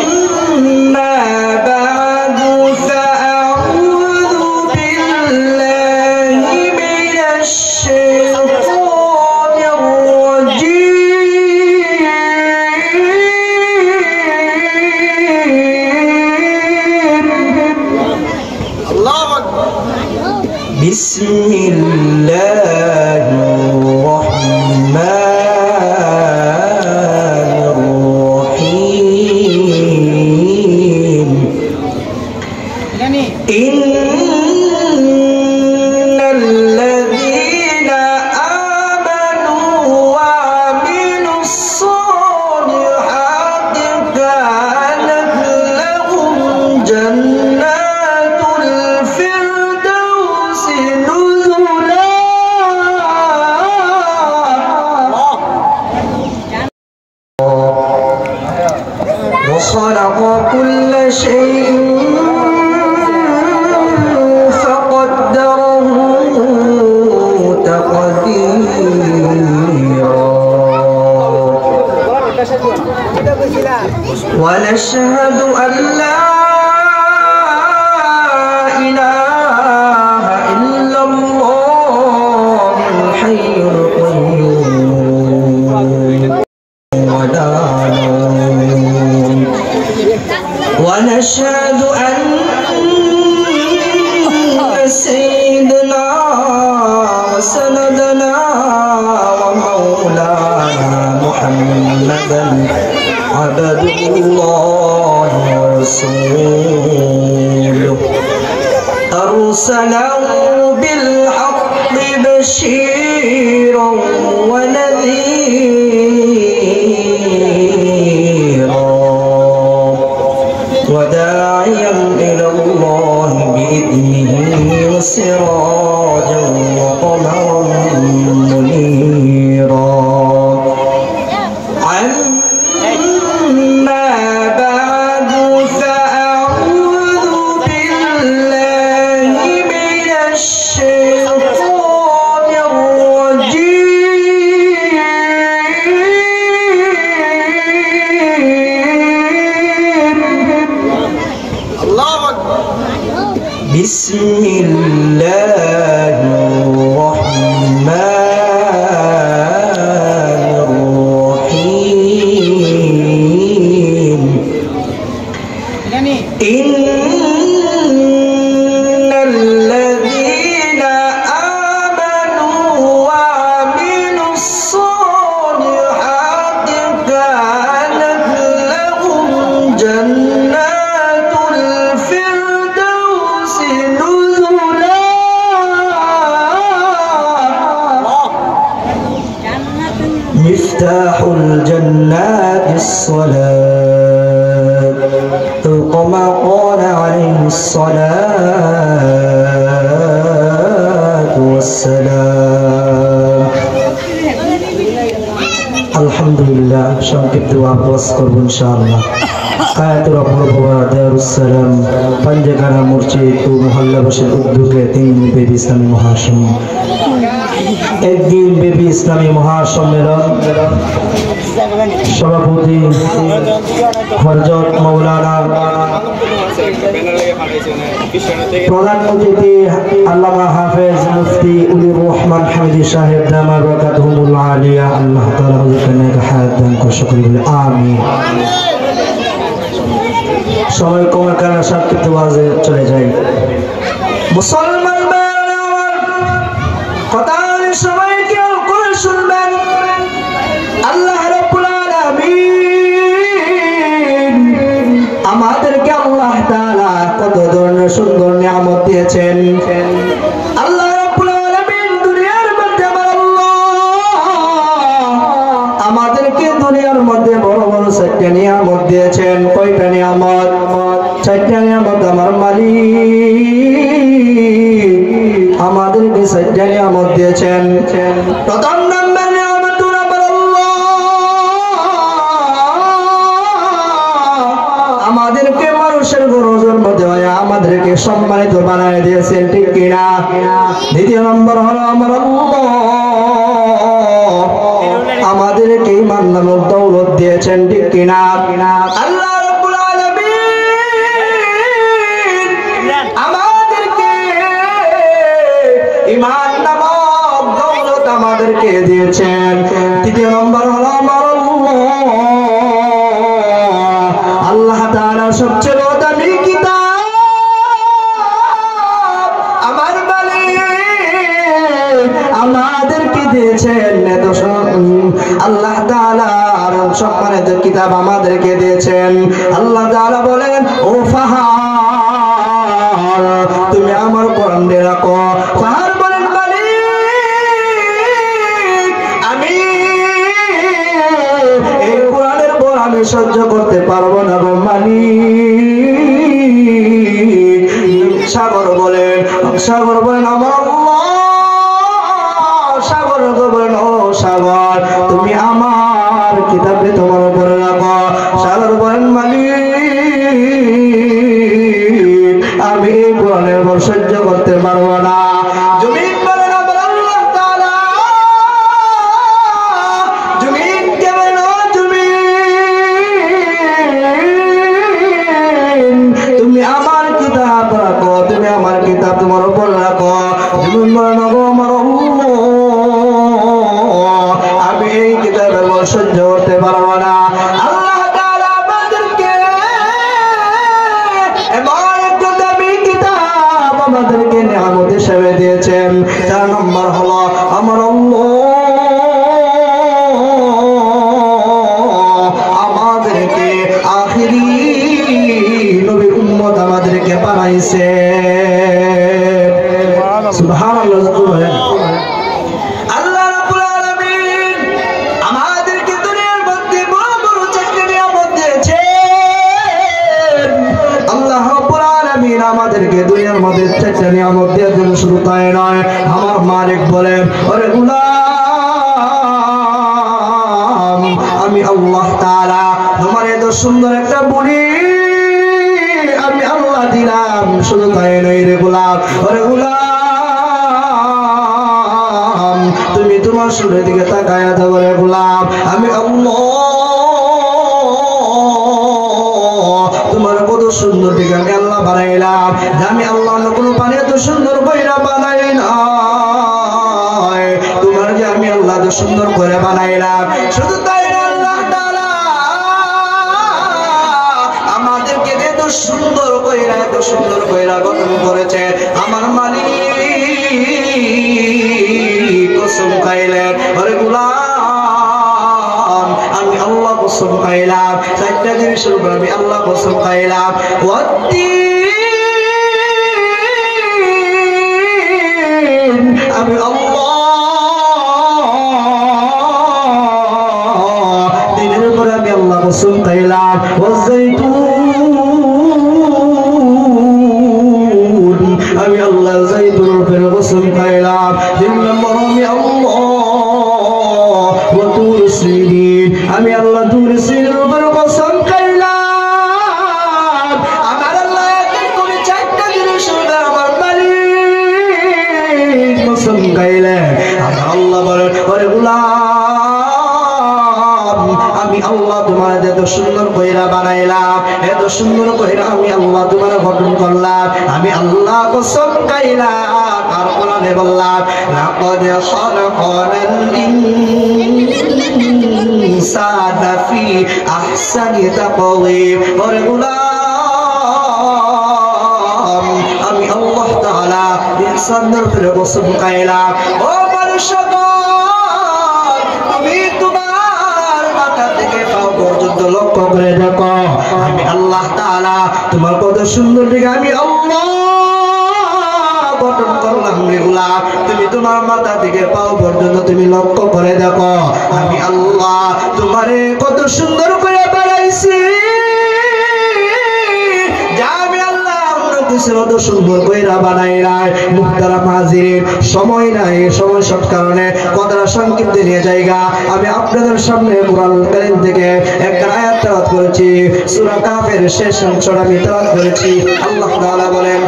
أما بعد فأعوذ بالله من الشيطان الرجيم. الله أكبر. بسم الله الرحمن إن الذين آمنوا وعملوا الصالحات كانت لهم جنات الفردوس نزلا. وخلق كل شيء ونشهد أن لا إله إلا الله الحي القيوم ولا نوم. ونشهد أن سيدنا وسندنا ومولانا محمدا عبد الله ورسوله أرسله بالحق بشيرا ونذيرا وداعيا إلى الله بإذنه وسراجا وقمرا منيرا. أما بعد فأعوذ بالله من الشيطان الرجيم. الله أكبر. بسم الله الرحمن إن الذين آمنوا وعملوا الصالحات كانت لهم جنات الفردوس نزلا. مفتاح الجنات الصلاة كما قال عليه الصلاة والسلام. الحمد لله সংক্ষিপ্ত আওয়াজ করব ইনশাআল্লাহ। আয়াতুর রব্বুয়া দারুসসালাম পাঞ্জেখানা মসজিদ ও মহল্লাবাসীর উদ্যোগে 3 দিন ব্যাপী ইসলামী মহাসম্মেলন। একদিন ব্যাপী ইসলামী মহাসম্মেলন সভাপতি হযরত মাওলানা প্রধান অতিথি আল্লামা হাফেজ মুফতি উলির রহমান হামিদি সাহেব দামা বরকাতুহুল আলিয়া। আল্লাহ তাআলা হুজুরকে হায়াত দান করে সকলে বলে আমিন। সময় কমার কারণে সংক্ষিপ্ত ওয়াজে চলে যাই। মুসলমান কথা সবাই কেউ করে শুনবেন। আল্লাহ রাব্বুল আলামিন আমাদেরকে আল্লাহ তাআলা কত ধরনের সুন্দর নিয়ামত দিয়েছেন। আল্লাহ রাব্বুল আলামিন দুনিয়ার মধ্যে আমাদেরকে দুনিয়ার মধ্যে বড় বড় 4টা নিয়ামত দিয়েছেন। কয়টা নিয়ামত? 4টা নিয়ামত আমার মালিক আমাদেরকে 4টা নিয়ামত দিয়েছেন। প্রথম নাম্বার নিয়ামতুল আল্লাহ আমাদেরকে মানুষের গরজের মধ্যে আমাদেরকে সম্মানিত বানায় দিয়েছেন, ঠিক কিনা? দ্বিতীয় নম্বর হলো আমার আল্লাহ আমাদেরকে ঈমান নামক দৌলত দিয়েছেন, ঠিক কিনা? আল্লাহ রাব্বুল আলামিন আমাদেরকে ঈমান নামক দৌলত আমাদেরকে দিয়েছেন। তৃতীয় নম্বর হলো আমার আল্লাহ তাআলা সবচেয়ে দামি কিতাব আমার মালিক আমাদেরকে দিয়েছেন। আল্লাহ তাআলার সম্মানিত কিতাব আমাদেরকে দিয়েছেন। আল্লাহ তাআলা বলেন, ও পাহাড় তুমি আমার কোরআন দিয়ে রাখো। পাহাড় বলেন, মালিক আমি এই কোরআনের পর আমি সহ্য করতে পারবো না গো মালিক। সাগর বলেন আমার আল্লাহ। সাগর বলেন, ও সাগর তুমি আমার কিতাবে তোমার উপরে রাখো। সাগর বলেন, মালিক আমি এই কোরআনের উপর সহ্য করতে পারবো না। জমিন বলেন, আমার আল্লাহ তাআলা। জমিন কেমন? জমিন তুমি আমার কিতাব রাখো, তুমি আমার কিতাব তোমার উপর রাখো। জমিন বলেন, আমার আমি এই কিতাবের উপর সহ্য করতে পারবো না। আল্লাহ তাআলা আমাদেরকে এমন একটা দামি কিতাব আমাদেরকে নিয়ামত হিসেবে দিয়েছেন। 4 নম্বর হলো আমার আমাদেরকে আখিরি নবীর উম্মত আমাদেরকে বানাইছে। সুবহানাল্লাহ। আল্লাহ রাব্বুল আলামিন আমাদেরকে দুনিয়ার মধ্যে বড় বড় 4টি নিয়ামত দিয়েছেন। আল্লাহ রাব্বুল আলামিন আমাদেরকে দুনিয়ার মধ্যে 4টি নিয়ামত দিয়েছেন। শুধু তাই নয়, আমার মালিক বলেন, ওরে গোলাম আমি আল্লাহ তাআলা তোমার এত সুন্দর একটা বুড়ি আমি আল্লাহ দিলাম। শুধু তাই নয় রে গোলাম, ওরে গোলাম তুমি তোমার শরীরের দিকে তাকায় থাকো রে গোলাম। আমি আল্লাহ তোমার কত সুন্দর দিকে আমি আল্লাহ বানাইলাম। আমি আল্লাহ কোনো পানি এত সুন্দর কইরা বানাই নাই, তোমার যে আমি আল্লাহ এত সুন্দর করে বানাইলাম। শুধু তাই না, আল্লাহ তাআলা আমাদেরকে এত সুন্দর কইরা গঠন করেছে। আমার মালিক কসম খাইলেন, ওরে গোলাম আমি আল্লাহ কসম খাইলাম। 4টা জিনিসের উপর আমি আল্লাহ কসম খাইলাম। আমি আল্লাহ দিনের উপরে আমি আল্লাহ কসম খাইলাম। আমি আল্লাহ যাইতুনের উপরে কসম খাইলাম। 3 নম্বর আমি আল্লাহ তুর সিনিন আমি আল্লাহ তুর সিনিনের উপরে কসম খাইলাম। আমার আল্লাহ এক করে 4টা জিনিস আমার মালিক কসম খাইলেন। আমার আল্লাহ বলেন, ওরে গোলাম আমি আল্লাহ তোমার এত সুন্দর কইরা বানাইলাম, এত সুন্দর কইরা আমি আল্লাহ তোমার গঠন করলাম। আমি আল্লাহ কসম খাইলাম। আর কোরআনে বললাম, লাকাদ খালাকানাল ইনসানা ফি আহসানি তাকওয়িম। ওরে গোলাম আমি আল্লাহ তাআলা ইনসানের উপরে কসম খাইলাম। ও মানুষগণ তুমি তোমার মাথা থেকে পা পর্যন্ত লক্ষ্য করে দেখো, আমি আল্লাহ তাআলা তোমার কত সুন্দর দিকে আমি আল্লাহ গঠন করলাম রে গোলাম। তুমি তোমার মাথা থেকে পা পর্যন্ত তুমি লক্ষ্য করে দেখো, আমি আল্লাহ তোমারে কত সুন্দর করে বানাইছি। অত সুন্দর কইরা বানাই নাই। মুহতারাম হাজিরিন, সময় নাই, সময় শর্ট কারণে কথাটা সংক্ষিপ্ত নিয়ে জায়গা। আমি আপনাদের সামনে কুরআন কারীম থেকে একটা আয়াত তেলাওয়াত করেছি। সূরা কাফের শেষ অংশটা আমি তেলাওয়াত করেছি। আল্লাহ তাআলা বলেন,